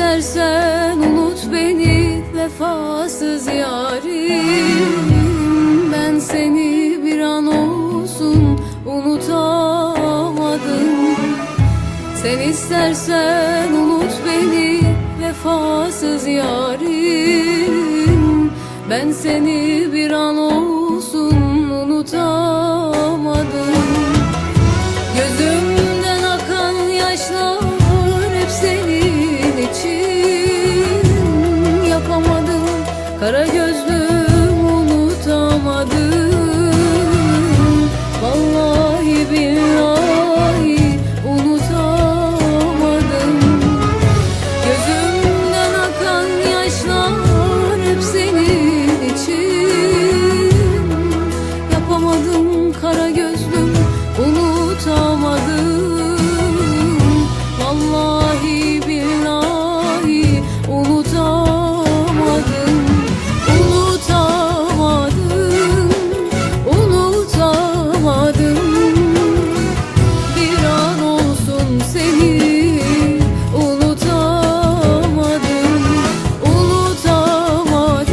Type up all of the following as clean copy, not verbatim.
istersen unut beni vefasız yarim. Ben seni bir an olsun unutamadım. Sen istersen unut beni vefasız yarim. Ben seni bir an olsun unutamadım. Gözümden akan yaşlar hep senin için. Yapamadım kara gözlüm, unutamadım. Vallahi billahi unutamadım. Gözümden akan yaşlar hep senin için. Yapamadım kara gözlüm, unutamadım. Vallahi billahi unutamadım. Unutamadım, unutamadım. Bir an olsun seni unutamadım. Unutamadım,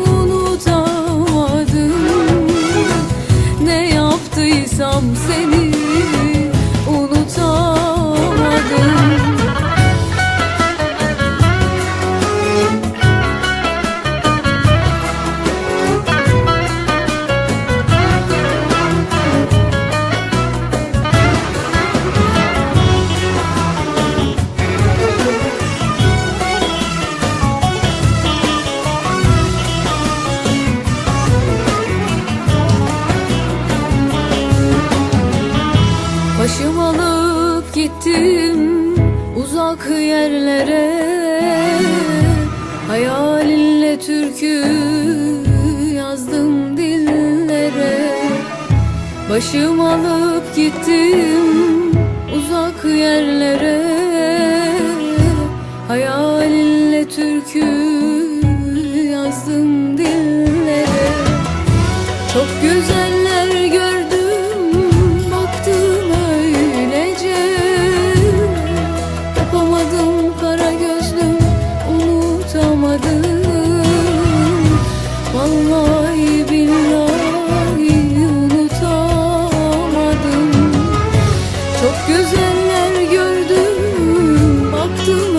unutamadım. Ne yaptıysam seni unutamadım. Başım alıp gittim uzak yerlere. Hayalinle türkü yazdım dillere. Başım alıp gittim uzak yerlere. Hayalinle türkü yazdım dillere. Çok güzeller gördüm, baktım öylece. Yapamadım kara gözlüm, unutamadım. Vallahi billahi unutamadım. Çok güzeller gördüm, baktım